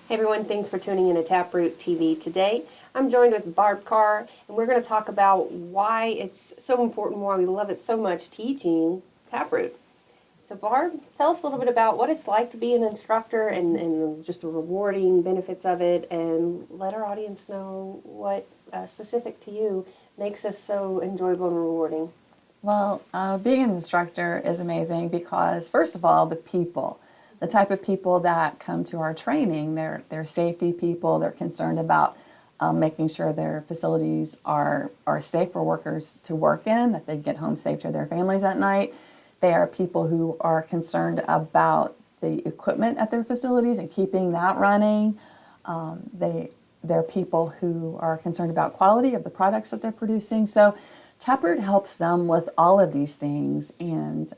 Hey everyone, thanks for tuning in to TapRooT TV today. I'm joined with Barb Carr, and we're going to talk about why it's so important, why we love it so much teaching TapRooT. So Barb, tell us a little bit about what it's like to be an instructor and just the rewarding benefits of it, and let our audience know what specific to you makes this so enjoyable and rewarding. Well, being an instructor is amazing because, first of all, the type of people that come to our training, they're safety people. They're concerned about making sure their facilities are safe for workers to work in, that they get home safe to their families at night. They are people who are concerned about the equipment at their facilities and keeping that running. They're people who are concerned about quality of the products that they're producing. So TapRooT helps them with all of these things, and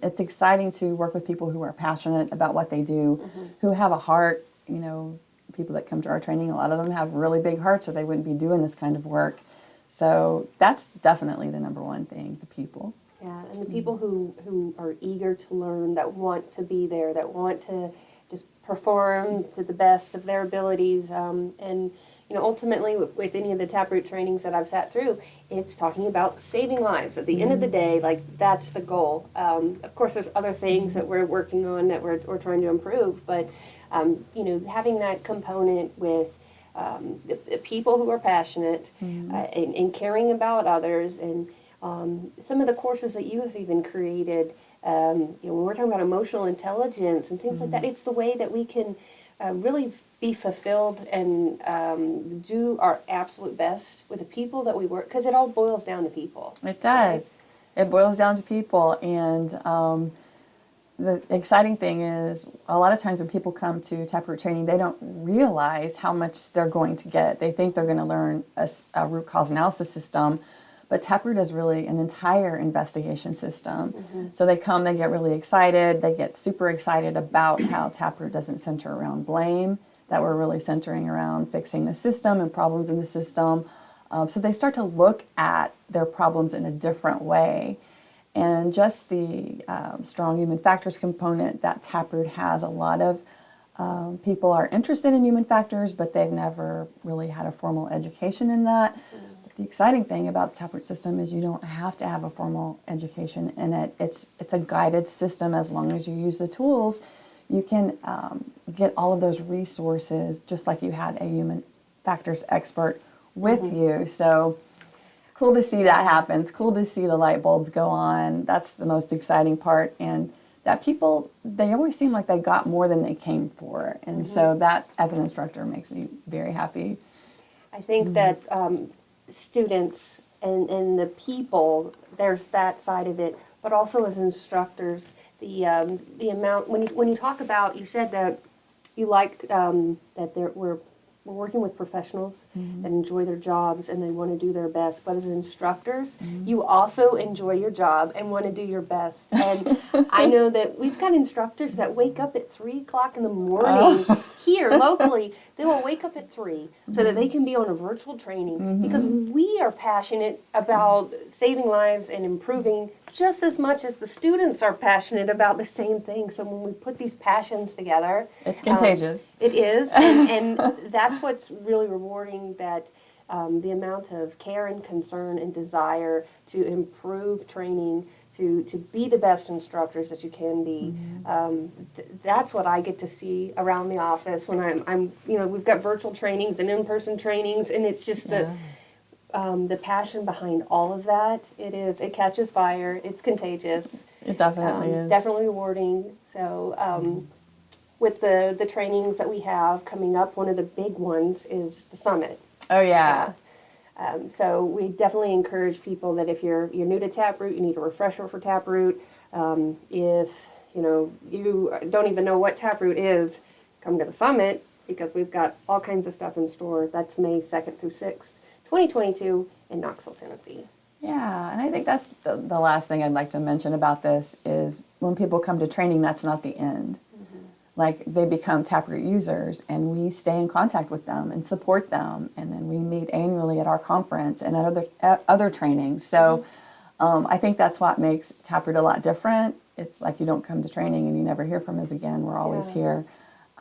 it's exciting to work with people who are passionate about what they do, who have a heart. You know, people that come to our training, a lot of them have really big hearts or they wouldn't be doing this kind of work. So that's definitely the number one thing, the people. Yeah, and the people who are eager to learn, that want to be there, that want to just perform to the best of their abilities, and ultimately with any of the TapRooT trainings that I've sat through, it's talking about saving lives. At the end of the day, like, that's the goal. Of course, there's other things that we're working on that we're trying to improve, but having that component with the people who are passionate and caring about others, and some of the courses that you have even created, when we're talking about emotional intelligence and things like that, it's the way that we can really be fulfilled and do our absolute best with the people that we work, because it all boils down to people. It does. Right? It boils down to people, and the exciting thing is a lot of times when people come to TapRooT training, they don't realize how much they're going to get. They think they're going to learn a root cause analysis system, but TapRooT is really an entire investigation system. So they come, they get really excited, they get super excited about how TapRooT doesn't center around blame, that we're really centering around fixing the system and problems in the system. So they start to look at their problems in a different way. And just the strong human factors component that TapRooT has, a lot of people are interested in human factors, but they've never really had a formal education in that. The exciting thing about the TapRooT system is you don't have to have a formal education in it. It's a guided system. As long as you use the tools, you can get all of those resources just like you had a human factors expert with you. So it's cool to see that happen. It's cool to see the light bulbs go on. That's the most exciting part. And that people, they always seem like they got more than they came for. And so that, as an instructor, makes me very happy. I think that students and the people, there's that side of it, but also as instructors, the amount, when you talk about, you said that you like that we're working with professionals that enjoy their jobs and they want to do their best, but as instructors, you also enjoy your job and want to do your best. And I know that we've got instructors that wake up at 3 o'clock in the morning here locally. They will wake up at 3 so that they can be on a virtual training, because we are passionate about saving lives and improving just as much as the students are passionate about the same thing. So when we put these passions together, it's contagious. It is, and that's what's really rewarding, that the amount of care and concern and desire to improve training, to be the best instructors that you can be. That's what I get to see around the office when I'm we've got virtual trainings and in-person trainings, and it's just the passion behind all of that. It catches fire. It's contagious. It definitely is. Definitely rewarding. So with the trainings that we have coming up, one of the big ones is the summit. Oh yeah. So we definitely encourage people that if you're new to TapRooT, you need a refresher for TapRooT. If you don't even know what TapRooT is, come to the summit, because we've got all kinds of stuff in store. That's May 2nd through 6th, 2022 in Knoxville, Tennessee. Yeah, and I think that's the last thing I'd like to mention about this is when people come to training, that's not the end. Like, they become TapRooT users, and we stay in contact with them and support them, and then we meet annually at our conference and at other trainings. So I think that's what makes TapRooT a lot different. It's like you don't come to training and you never hear from us again. We're always here.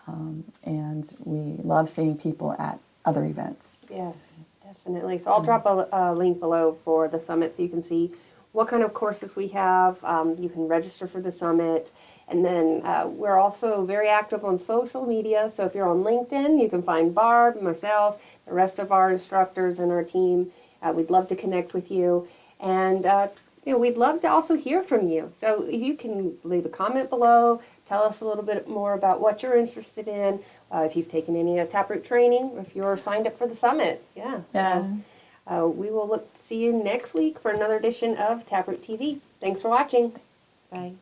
And we love seeing people at other events. Yes, definitely. So I'll drop a link below for the summit so you can see what kind of courses we have. You can register for the summit. And then we're also very active on social media. So if you're on LinkedIn, you can find Barb, myself, the rest of our instructors and our team. We'd love to connect with you. And we'd love to also hear from you. So you can leave a comment below. Tell us a little bit more about what you're interested in. If you've taken any TapRooT training, if you're signed up for the summit. Yeah. So, we will look to see you next week for another edition of TapRooT TV. Thanks for watching. Bye.